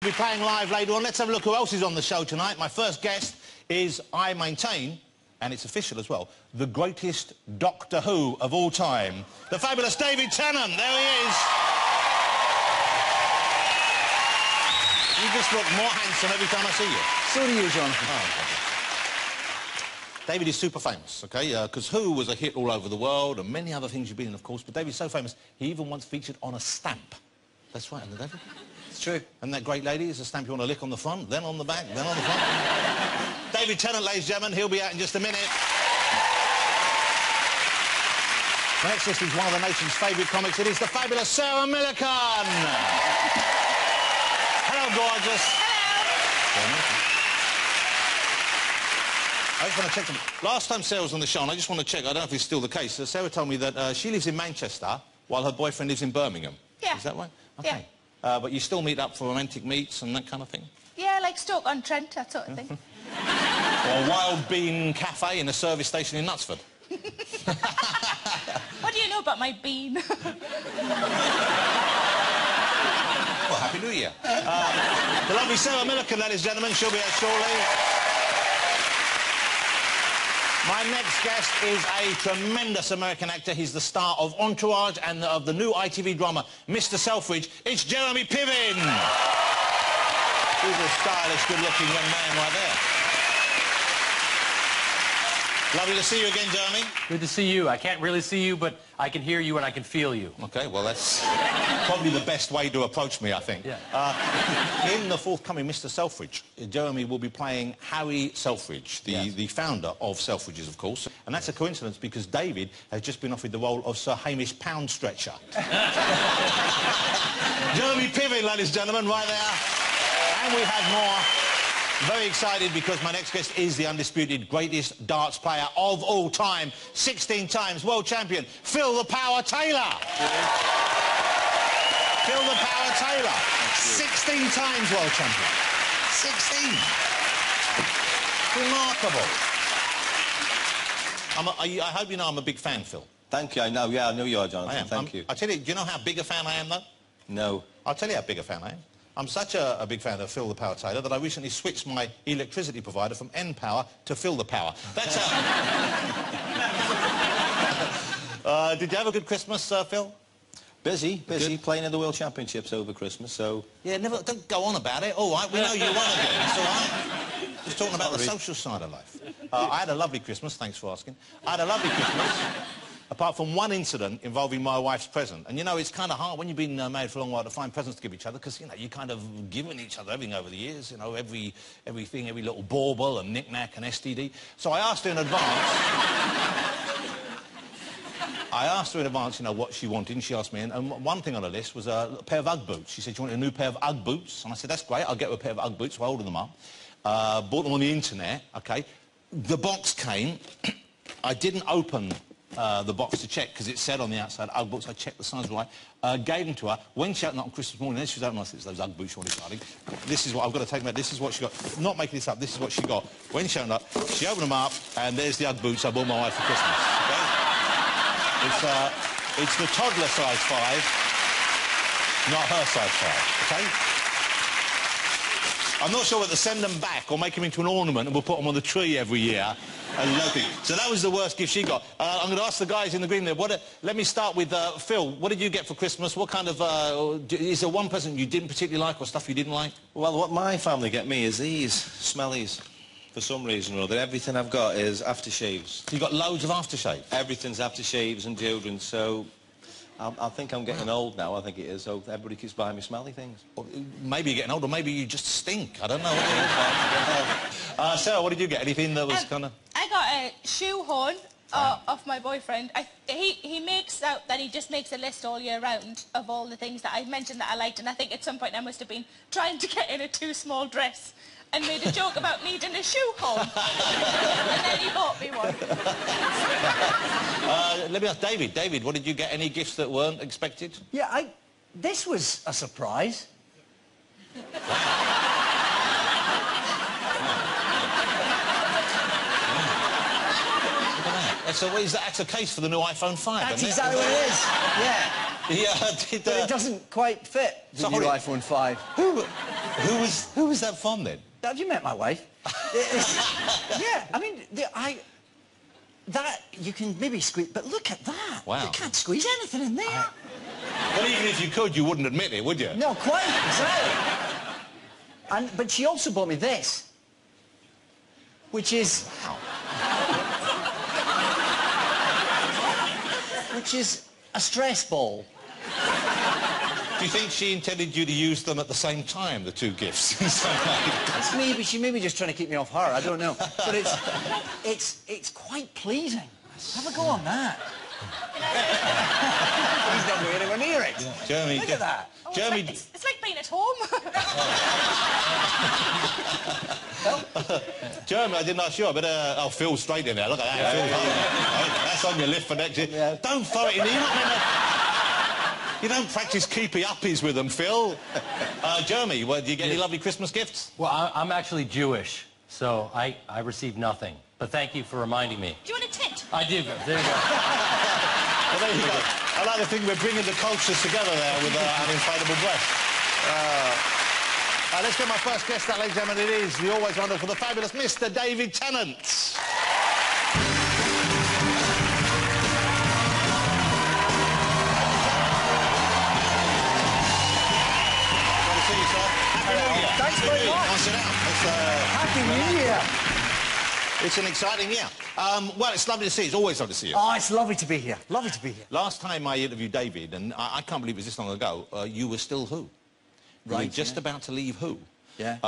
We'll be playing live later on. Let's have a look who else is on the show tonight. My first guest is, I maintain, and it's official as well, the greatest Doctor Who of all time, the fabulous David Tennant. There he is. You just look more handsome every time I see you. So do you, Jonathan. Oh, okay. David is super famous, OK? Because Who was a hit all over the world, and many other things you've been in, of course, but David's so famous, he even once featured on a stamp. That's right, isn't it, David? It's true. And that great lady is a stamp you want to lick on the front, then on the back, then on the front. David Tennant, ladies and gentlemen, he'll be out in just a minute. The next list is one of the nation's favourite comics. It is the fabulous Sarah Millican. Hello, gorgeous. Hello. I just want to check something. Last time Sarah was on the show, and I just want to check, I don't know if it's still the case, Sarah told me that she lives in Manchester while her boyfriend lives in Birmingham. Yeah. Is that right? Okay. Yeah. But you still meet up for romantic meets and that kind of thing? Yeah, like Stoke-on-Trent, that sort of thing. Or a Wild Bean Cafe in a service station in Knutsford? What do you know about my bean? Well, Happy New Year. The lovely Sarah Millican, ladies and gentlemen, she'll be out shortly. My next guest is a tremendous American actor. He's the star of Entourage and of the new ITV drama, Mr. Selfridge. It's Jeremy Piven. He's a stylish, good-looking young man right there. Lovely to see you again, Jeremy. Good to see you. I can't really see you, but I can hear you and I can feel you. OK, well, that's probably the best way to approach me, I think. Yeah. In the forthcoming Mr. Selfridge, Jeremy will be playing Harry Selfridge, the founder of Selfridges, of course. And that's a coincidence because David has just been offered the role of Sir Hamish Poundstretcher. Jeremy Piven, ladies and gentlemen, right there. And we have more. Very excited because my next guest is the undisputed greatest darts player of all time, 16 times world champion, Phil the Power Taylor. Phil the Power Taylor, 16 times world champion. 16. Remarkable. I hope you know I'm a big fan, Phil. Thank you. I know you are, Jonathan. I am. Thank you. I tell you, do you know how big a fan I am, though? No. I'll tell you how big a fan I am. I'm such a big fan of Phil the Power Taylor that I recently switched my electricity provider from N-Power to Phil the Power. That's how... Did you have a good Christmas, Phil? Busy, playing in the World Championships over Christmas, so... Yeah, don't go on about it. All right, we know you want to do it. It's all right. Just talking about the social side of life. I had a lovely Christmas, thanks for asking. I had a lovely Christmas. Apart from one incident involving my wife's present. And, you know, it's kind of hard when you've been married for a long while to find presents to give each other because, you know, you kind of given each other everything over the years, you know, everything, every little bauble and knick-knack and STD. So I asked her in advance, you know, what she wanted, and she asked me, and one thing on the list was a pair of Ugg boots. She said, do you want a new pair of Ugg boots? And I said, that's great, I'll get her a pair of Ugg boots, so I ordered them up. Bought them on the internet, OK. The box came. I didn't open... the box to check because it said on the outside Ugg boots. I checked the size right, gave them to her. When she opened up on Christmas morning, then she was opening up, it's those Ugg boots she wanted, darling. This is what I've got to take them out. This is what she got. Not making this up. This is what she got. When she opened up, she opened them up, and there's the Ugg boots I bought my wife for Christmas. Okay? It's the toddler size 5, not her size 5. Okay? I'm not sure whether to send them back or make them into an ornament and we'll put them on the tree every year. So that was the worst gift she got. I'm going to ask the guys in the green there. Let me start with Phil. What did you get for Christmas? What kind of... is there one present you didn't particularly like or stuff you didn't like? Well, what my family get me is these smellies. For some reason or other, everything I've got is aftershaves. You got loads of aftershave? Everything's aftershaves and deodorant, so... I think I'm getting old now, I think it is, so everybody keeps buying me smelly things. Well, maybe you're getting old, or maybe you just stink. I don't know what it is. Sarah, what did you get? Anything that was kind of... I got a shoehorn off my boyfriend. He makes out that he just makes a list all year round of all the things that I mentioned that I liked, and I think at some point I must have been trying to get in a too small dress and made a joke about needing a shoehorn. And then he bought me one. Let me ask David. David, what did you get? Any gifts that weren't expected? Yeah, this was a surprise. So that's a case for the new iPhone 5, That's isn't exactly what it is, yeah. Yeah, did But it doesn't quite fit the So new hold it. iPhone 5. Who was that from then? Have you met my wife? Yeah, I mean, that you can maybe squeeze, but look at that. Wow. You can't squeeze anything in there. Well, even if you could, you wouldn't admit it, would you? No, quite, exactly. But she also bought me this, which is... which is a stress ball. Do you think she intended you to use them at the same time, the two gifts? She may be just trying to keep me off her, I don't know. But it's quite pleasing. Have a go on that. He's not going anywhere near it. Yeah. Jeremy, look at that. Oh, Jeremy... It's like being at home. Jeremy, I didn't ask you. I better... Oh, Phil's straight in there. Look at that. Phil's that's on your list for next year. Yeah. Don't throw it in there. You're not meant to... You don't practice keepy-uppies with them, Phil. Jeremy, do you get any lovely Christmas gifts? Well, I'm actually Jewish, so I received nothing. But thank you for reminding me. Do you want a tit? I do. There you go. Well, there you go. I like to think we're bringing the cultures together there with an inflatable breast. Let's get my first guest out, ladies and gentlemen. It is the always wonderful, the fabulous Mr. David Tennant. Thanks very much. Nice it out. Happy New Year. It's an exciting year. Well, it's lovely to see you. It's always lovely to see you. Oh, it's lovely to be here. Lovely to be here. Last time I interviewed David, and I can't believe it was this long ago, you were still Who. You were just about to leave Who. Yeah.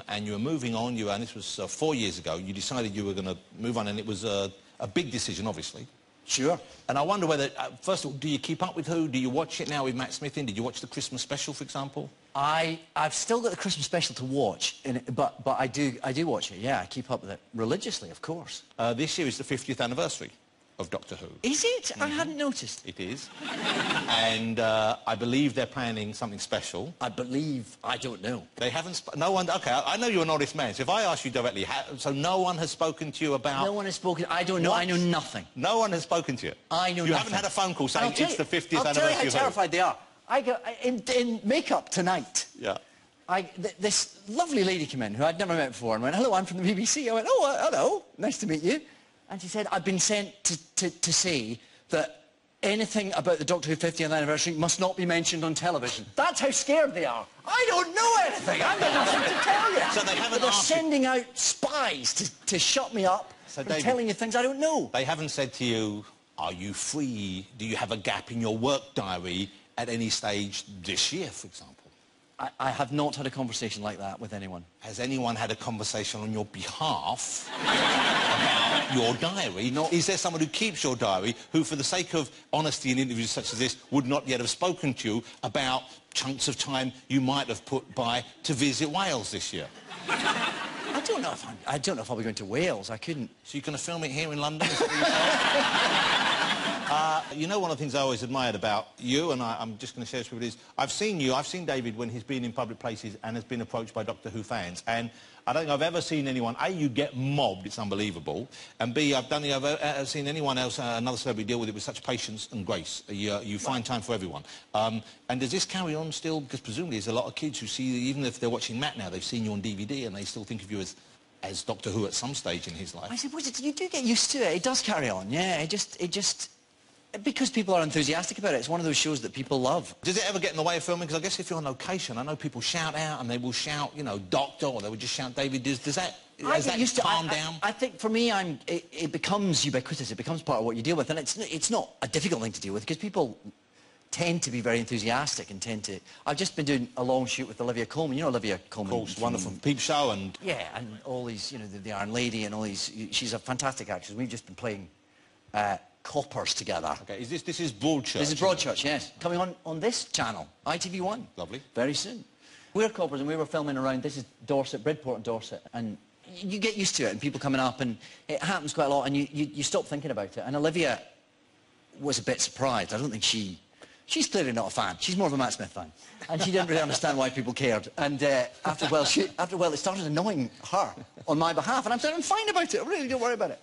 And you were moving on, and this was 4 years ago. You decided you were going to move on, and it was a big decision, obviously. Sure. And I wonder whether, first of all, do you keep up with Who? Do you watch it now with Matt Smith in? Did you watch the Christmas special, for example? I've still got the Christmas special to watch, but I do watch it, yeah. I keep up with it religiously, of course. This year is the 50th anniversary of Doctor Who. Is it? I hadn't noticed. It is. And I believe they're planning something special. I don't know. They haven't... No one... OK, I know you're an honest man, so if I ask you directly, so no one has spoken to you about... No one has spoken... I don't know. What? I know nothing. No one has spoken to you? I know You nothing. haven't had a phone call saying it's the 50th I'll anniversary tell you how of Who? terrified they are. In makeup tonight, Yeah. this lovely lady came in who I'd never met before and went, hello, I'm from the BBC. I went, oh, hello, nice to meet you. And she said, I've been sent to say that anything about the Doctor Who 50th anniversary must not be mentioned on television. That's how scared they are. I don't know anything. I've got nothing to tell you. So they haven't They're asked you... sending out spies to shut me up So, from David, telling you things I don't know. They haven't said to you, are you free? Do you have a gap in your work diary at any stage this year, for example? I have not had a conversation like that with anyone. Has anyone had a conversation on your behalf about your diary? Is there someone who keeps your diary who, for the sake of honesty in interviews such as this, would not yet have spoken to you about chunks of time you might have put by to visit Wales this year? I don't know if I'll be going to Wales. I couldn't. So you're going to film it here in London? Is that what you're saying? You know, one of the things I always admired about you, and I'm just going to share this with you, is I've seen David when he's been in public places and has been approached by Doctor Who fans, and I don't think I've ever seen anyone, A, you get mobbed, it's unbelievable, and B, I don't think I've ever seen anyone else, another celebrity, deal with it with such patience and grace. You find time for everyone. And does this carry on still? Because presumably there's a lot of kids who see, even if they're watching Matt now, they've seen you on DVD and they still think of you as Doctor Who at some stage in his life. I said, you do get used to it. It does carry on, yeah. It just... Because people are enthusiastic about it. It's one of those shows that people love. Does it ever get in the way of filming? Because I guess if you're on location, I know people shout out and they will shout, you know, Doctor, or they would just shout David. Does that calm down? I think for me, it becomes ubiquitous. It becomes part of what you deal with. And it's not a difficult thing to deal with because people tend to be very enthusiastic and tend to... I've just been doing a long shoot with Olivia Colman. You know Olivia Colman? Of course, wonderful. Peep Show and... Yeah, and all these, you know, the Iron Lady and all these... She's a fantastic actress. We've just been playing... coppers together. Okay, this is Broadchurch? This is Broadchurch, yes. Coming on this channel, ITV1. Lovely. Very soon. We're coppers and we were filming around, this is Dorset, Bridport and Dorset, and you get used to it and people coming up and it happens quite a lot and you stop thinking about it. And Olivia was a bit surprised. I don't think she's clearly not a fan. She's more of a Matt Smith fan. And she didn't really understand why people cared. And after a while, it started annoying her on my behalf. And I'm saying, I'm fine about it. I really don't worry about it.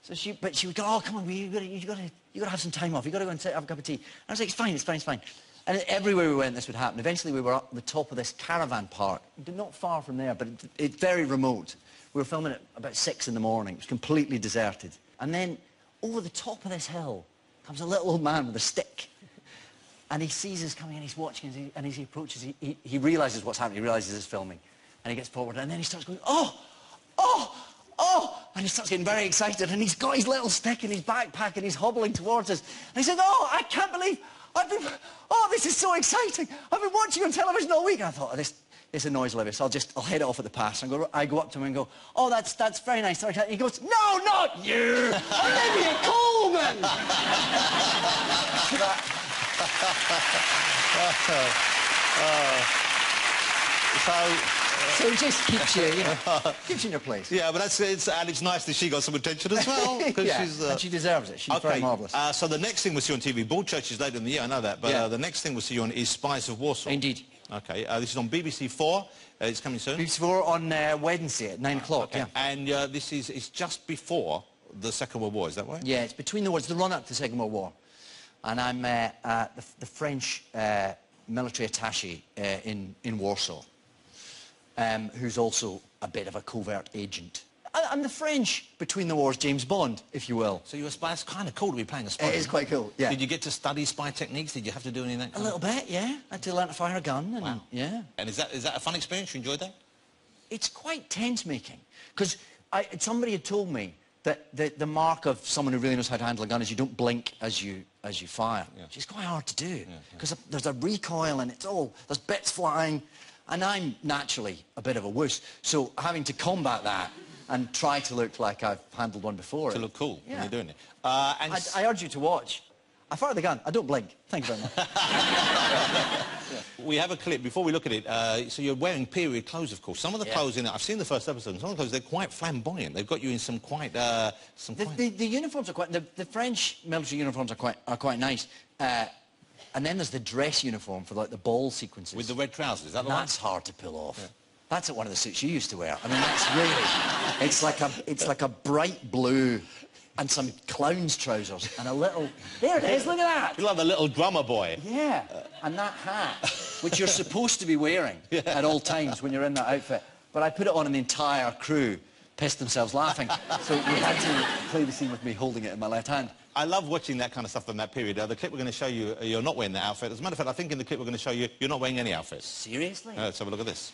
But she would go, oh, come on, you got to have some time off. You got to go and have a cup of tea. And I was like, it's fine. And everywhere we went, this would happen. Eventually, we were up the top of this caravan park, not far from there, but it's very remote. We were filming at about 6 in the morning. It was completely deserted. And then, over the top of this hill, comes a little old man with a stick. And he sees us coming and he's watching, and as he approaches, he realises what's happening. He realises it's filming. And he gets forward, and then he starts going, oh! And he starts getting very excited, and he's got his little stick in his backpack, and he's hobbling towards us. And he says, oh, I can't believe this is so exciting. I've been watching you on television all week. And I thought, oh, this annoys Olivia, so I'll head off at the pass. And I go up to him and go, oh, that's very nice. Sorry. He goes, no, not you, Olivia Colman. So it just keeps you, keeps you in your place. Yeah, but it's nice that she got some attention as well. Yeah, she's, and she deserves it. She's very marvellous. So the next thing we'll see on TV, Broadchurch is later in the year, I know that, but the next thing we'll see on is Spies of Warsaw. Indeed. Okay, this is on BBC 4. It's coming soon. BBC 4 on Wednesday at 9 o'clock, okay. yeah. And it's just before the Second World War, is that right? Yeah, it's between the wars, the run-up to the Second World War. And I'm the French military attaché in Warsaw, who's also a bit of a covert agent. I'm the French between the wars James Bond, if you will. So you're a spy. It's kind of cool to be playing a spy. It is quite cool, yeah. Did you get to study spy techniques? Did you have to do any of that? A little bit, yeah. I had to learn to fire a gun. And, wow. Yeah. And is that a fun experience? You enjoyed that? It's quite tense-making. Because somebody had told me that the mark of someone who really knows how to handle a gun is you don't blink as you fire. Yeah. Which is quite hard to do. Because there's a recoil and there's bits flying. And I'm naturally a bit of a wuss. So having to combat that and try to look like I've handled one before. To look cool when you're doing it. I urge you to watch. I fire the gun. I don't blink. Thank you very much. We have a clip, before we look at it, so you're wearing period clothes, of course. Some of the clothes in it, I've seen the first episode, some of the clothes, they're quite flamboyant. They've got you in some quite... The uniforms are quite... The French military uniforms are quite nice. And then there's the dress uniform for, like, the ball sequences. With the red trousers, is that the one? That's hard to pull off. Yeah. That's one of the suits you used to wear. I mean, that's really... It's like a bright blue and some clown's trousers and a little... There it is, look at that! You're like the little drummer boy. Yeah, and that hat, which you're supposed to be wearing at all times when you're in that outfit. But I put it on and the entire crew pissed themselves laughing. So you had to play the scene with me holding it in my left hand. I love watching that kind of stuff from that period. The clip we're going to show you, you're not wearing that outfit. As a matter of fact, I think in the clip we're going to show you, you're not wearing any outfit. Seriously? Let's have a look at this.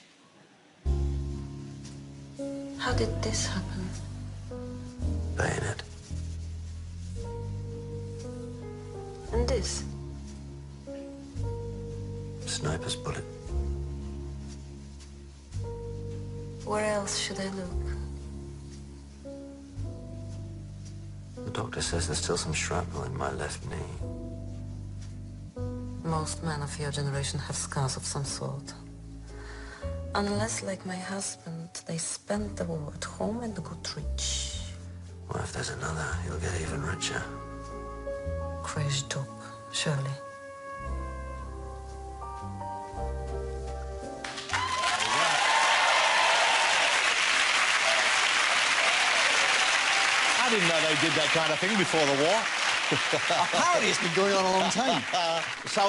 How did this happen? Bayonet. And this? Sniper's bullet. Where else should I look? The doctor says there's still some shrapnel in my left knee. Most men of your generation have scars of some sort. Unless, like my husband, they spend the war at home and got rich. Well, if there's another, he'll get even richer. Crazy talk, surely. I didn't know they did that kind of thing before the war. Apparently it's been going on a long time. So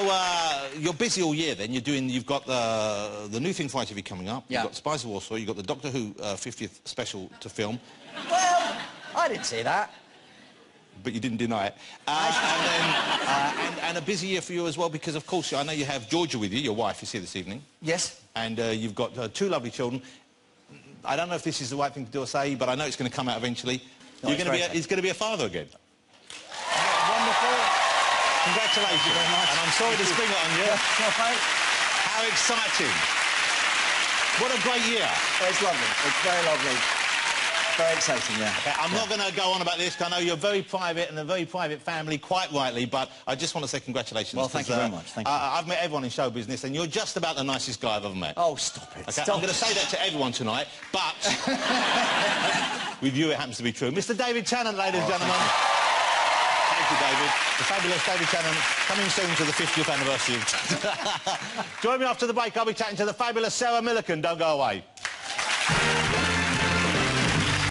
you're busy all year then. You've got the new thing for ITV coming up. Yeah. You've got Spies of Warsaw. You've got the Doctor Who 50th special to film. Well, I didn't say that. But you didn't deny it. And a busy year for you as well because, of course, I know you have Georgia with you, your wife, is here this evening. Yes. And you've got 2 lovely children. I don't know if this is the right thing to do or say, but I know it's going to come out eventually. No, he's going to be a father again. Wonderful. Congratulations. Thank you very much. And I'm sorry to spring it on you. How exciting. What a great year. It's lovely. It's very lovely. Very exciting, yeah. Okay, I'm not going to go on about this, because I know you're very private and a very private family, quite rightly, but I just want to say congratulations. Well, thank you very much. Thank you. I've met everyone in show business, and you're just about the nicest guy I've ever met. Oh, stop it. Okay? Stop I'm going to say that to everyone tonight, but with you it happens to be true. Mr. David Tennant, ladies and gentlemen. Thank you, David. The fabulous David Tennant, coming soon to the 50th anniversary of... Join me after the break. I'll be chatting to the fabulous Sarah Millican. Don't go away.